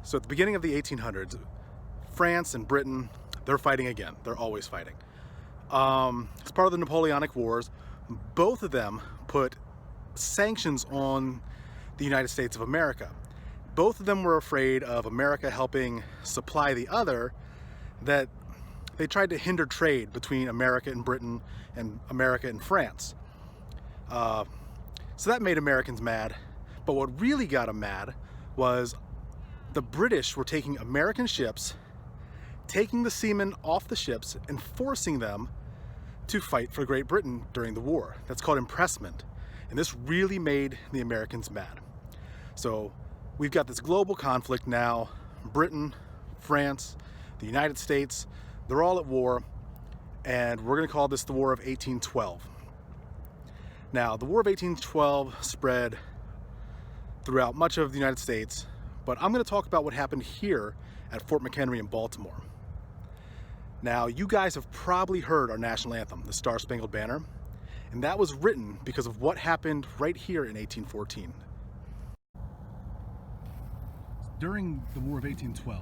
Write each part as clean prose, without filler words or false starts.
So at the beginning of the 1800s, France and Britain, they're fighting again. They're always fighting. As part of the Napoleonic Wars, both of them put sanctions on the United States of America. Both of them were afraid of America helping supply the other, that they tried to hinder trade between America and Britain and America and France. So that made Americans mad. But what really got them mad was the British were taking American ships, taking the seamen off the ships and forcing them to fight for Great Britain during the war. That's called impressment. And this really made the Americans mad. So we've got this global conflict now. Britain, France, the United States, they're all at war, and we're gonna call this the War of 1812. Now, the War of 1812 spread throughout much of the United States, but I'm gonna talk about what happened here at Fort McHenry in Baltimore. Now, you guys have probably heard our national anthem, the Star Spangled Banner, and that was written because of what happened right here in 1814. During the War of 1812,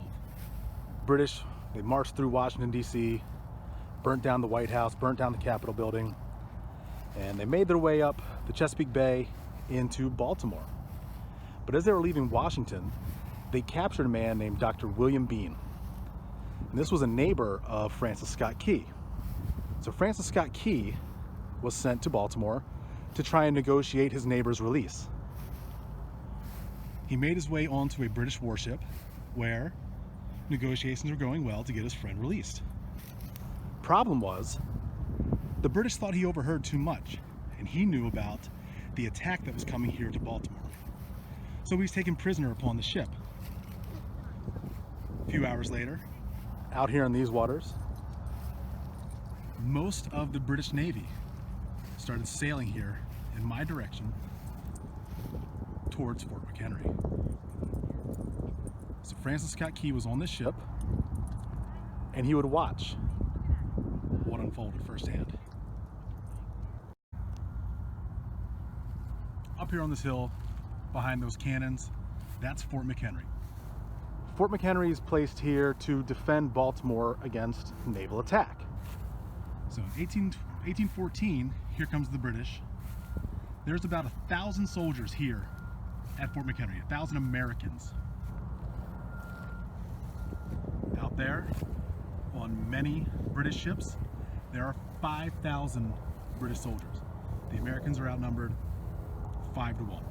British, they marched through Washington, D.C., burnt down the White House, burnt down the Capitol building, and they made their way up the Chesapeake Bay into Baltimore. But as they were leaving Washington, they captured a man named Dr. William Bean. And this was a neighbor of Francis Scott Key. So Francis Scott Key was sent to Baltimore to try and negotiate his neighbor's release. He made his way onto a British warship where negotiations were going well to get his friend released. Problem was, the British thought he overheard too much, and he knew about the attack that was coming here to Baltimore. So he's taken prisoner upon the ship. A few hours later, out here in these waters, most of the British Navy started sailing here in my direction towards Fort McHenry. So Francis Scott Key was on this ship, and he would watch what unfolded firsthand. Up here on this hill, behind those cannons, that's Fort McHenry. Fort McHenry is placed here to defend Baltimore against naval attack. So in 1814, here comes the British. There's about 1,000 soldiers here at Fort McHenry, 1,000 Americans. Out there, on many British ships, there are 5,000 British soldiers. The Americans are outnumbered 5-1.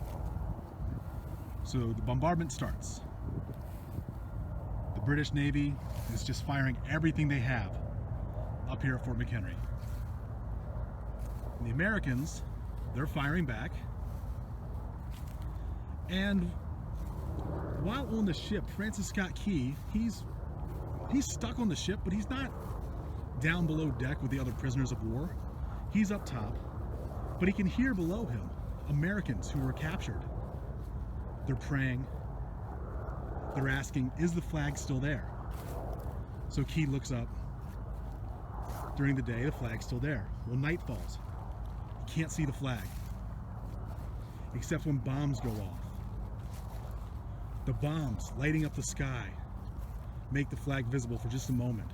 So the bombardment starts. The British Navy is just firing everything they have up here at Fort McHenry. And the Americans, they're firing back. And while on the ship, Francis Scott Key, he's stuck on the ship, but he's not down below deck with the other prisoners of war. He's up top, but he can hear below him Americans who were captured. They're praying. They're asking, is the flag still there? So Key looks up. During the day, the flag's still there. Well, night falls. You can't see the flag, except when bombs go off. The bombs lighting up the sky make the flag visible for just a moment.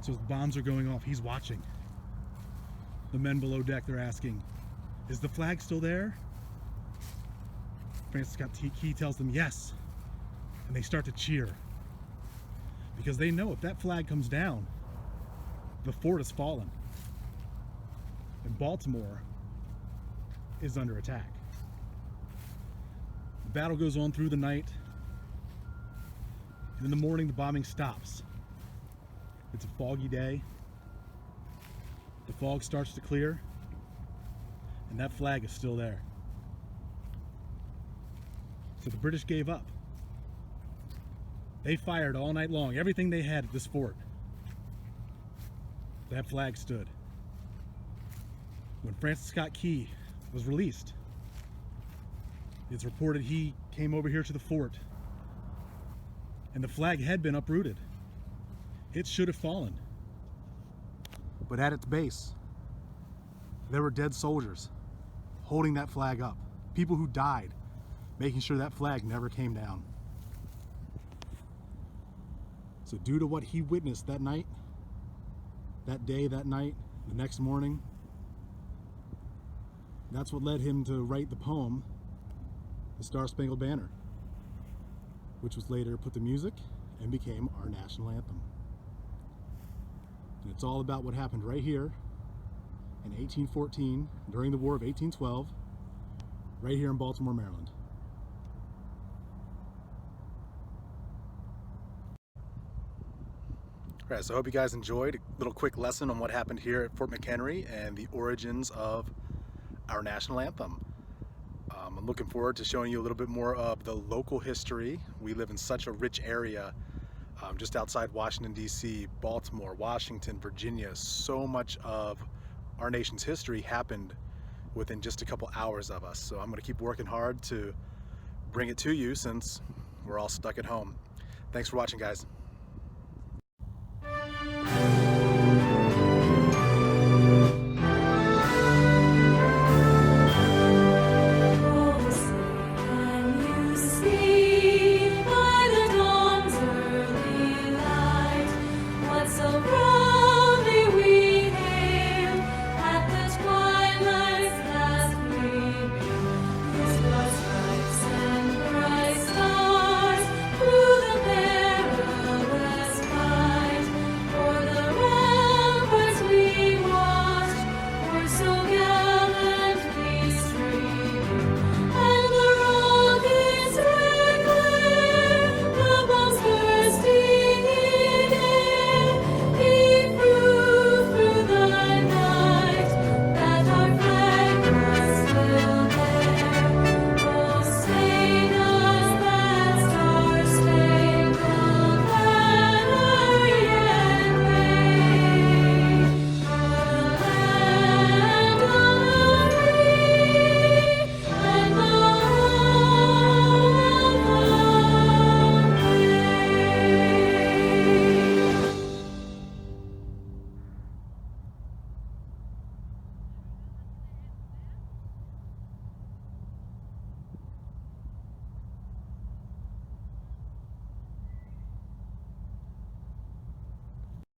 So as the bombs are going off, he's watching. The men below deck, they're asking, is the flag still there? Francis Scott Key tells them yes. And they start to cheer. Because they know if that flag comes down, the fort has fallen. And Baltimore is under attack. The battle goes on through the night. And in the morning, the bombing stops. It's a foggy day. The fog starts to clear. And that flag is still there. So the British gave up. They fired all night long, everything they had at this fort. That flag stood. When Francis Scott Key was released, it's reported he came over here to the fort, and the flag had been uprooted. It should have fallen. But at its base, there were dead soldiers holding that flag up. People who died, making sure that flag never came down. So due to what he witnessed that night, that day, that night, the next morning, that's what led him to write the poem, The Star Spangled Banner, which was later put to music and became our national anthem. And it's all about what happened right here in 1814 during the War of 1812, right here in Baltimore, Maryland. All right, so I hope you guys enjoyed a little quick lesson on what happened here at Fort McHenry and the origins of our national anthem. I'm looking forward to showing you a little bit more of the local history. We live in such a rich area, just outside Washington, D.C., Baltimore, Washington, Virginia. So much of our nation's history happened within just a couple hours of us. So I'm going to keep working hard to bring it to you since we're all stuck at home. Thanks for watching, guys.